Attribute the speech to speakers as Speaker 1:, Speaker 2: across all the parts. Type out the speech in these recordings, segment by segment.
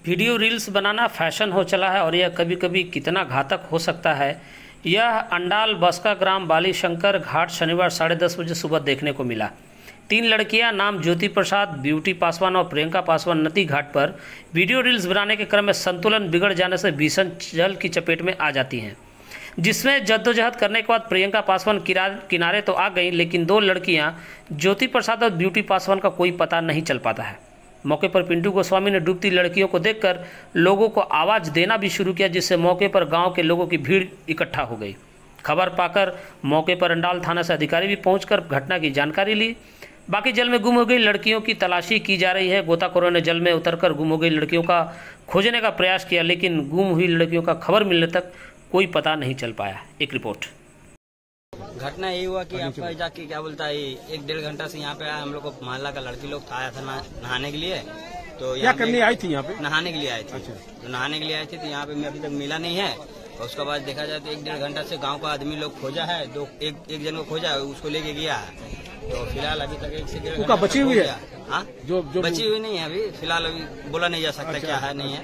Speaker 1: Video reels बनाना fashion हो चला है और यह कभी कभी कितना घातक हो सकता है, यह अंडाल बसका ग्राम बाली शंकर घाट शनिवार 10:30 बजे सुबह देखने को मिला। 3 लड़कियां नाम ज्योति प्रसाद, ब्यूटी पासवान और प्रियंका पासवान नदी घाट पर वीडियो रील्स बनाने के क्रम में संतुलन बिगड़ जाने से भीषण जल की चपेट में आ जाती हैं, जिसमें जद्दोजहद करने के बाद प्रियंका पासवान किनारे तो आ गई, लेकिन 2 लड़कियां ज्योति प्रसाद और ब्यूटी पासवान का कोई पता नहीं चल पाता है। मौके पर पिंटू गोस्वामी ने डूबती लड़कियों को देखकर लोगों को आवाज़ देना भी शुरू किया, जिससे मौके पर गांव के लोगों की भीड़ इकट्ठा हो गई। खबर पाकर मौके पर अंडाल थाना से अधिकारी भी पहुंचकर घटना की जानकारी ली। बाकी जल में गुम हो गई लड़कियों की तलाशी की जा रही है। गोताखोरों ने जल में उतरकर गुम हो गई लड़कियों का खोजने का प्रयास किया, लेकिन गुम हुई लड़कियों का खबर मिलने तक कोई पता नहीं चल पाया। एक रिपोर्ट।
Speaker 2: घटना यही हुआ कि आपका जाके क्या बोलता है 1-1.5 घंटा से यहाँ पे आया। हम लोग को मोहल्ला का लड़की लोग आया था नहाने के लिए। तो
Speaker 3: क्या करने आई थी यहाँ पे?
Speaker 2: नहाने के लिए आई थी।
Speaker 3: अच्छा।
Speaker 2: तो नहाने के लिए आई थी तो यहाँ पे मैं अभी तक मिला नहीं है। और उसके बाद देखा जाए तो 1-1.5 घंटा से गांव का आदमी लोग खोजा है। एक जन को खोजा है, उसको लेके गया है। तो फिलहाल अभी तक 1 से 1.5 घंटा
Speaker 3: बची हुई है।
Speaker 2: हाँ, जो बची हुई नहीं है अभी फिलहाल, अभी बोला नहीं जा सकता। अच्छा। क्या है नहीं है,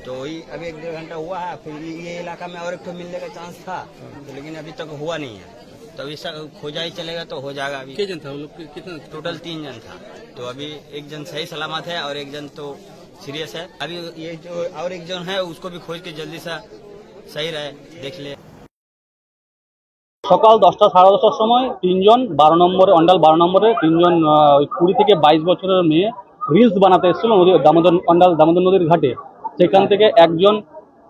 Speaker 2: तो वही अभी 1-1.5 घंटा हुआ है। फिर ये इलाका में और एक तो मिलने का चांस था, तो लेकिन अभी तक हुआ नहीं है। तो अभी खोजा ही चलेगा तो हो जाएगा। अभी
Speaker 3: कितने जन था? कितना?
Speaker 2: टोटल 3 जन था। तो अभी 1 जन सही सलामत है और 1 जन तो सीरियस है। अभी ये जो और 1 जन है उसको भी खोज के जल्दी से सही रहे देख ले।
Speaker 4: সকাল 10টা সাড়ে 10টার সময় 3 জন 12 নম্বরে অন্ডাল 12 নম্বরে 3 জন 20 থেকে 22 বছরের মেয়ে রিলস বানাতে এসেছিল অন্ডাল দামোদর নদীর ঘাটে। সেখান থেকে একজন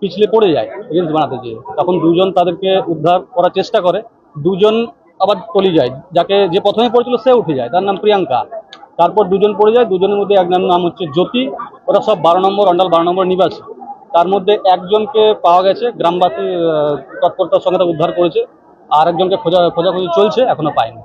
Speaker 4: পিছলে পড়ে যায় রিলস বানাতে গিয়ে। তখন 2 জন তাদেরকে উদ্ধার করার চেষ্টা করে। 2 জন আবার তলিয়ে যায়। যে প্রথমে পড়েছিল সে উঠে যায়, তার নাম প্রিয়াঙ্কা। তারপর 2 জন পড়ে যায়। 2 জনের মধ্যে একজনের নাম হচ্ছে জ্যোতি। ওরা সব 12 নম্বর অন্ডাল 12 নম্বর নিবাসী। তার মধ্যে একজনকে পাওয়া গেছে, গ্রামবাসী তৎপরতার সঙ্গে উদ্ধার করেছে। আর একজনকে খোঁজাখুঁজি চলছে, এখনো পায়নি।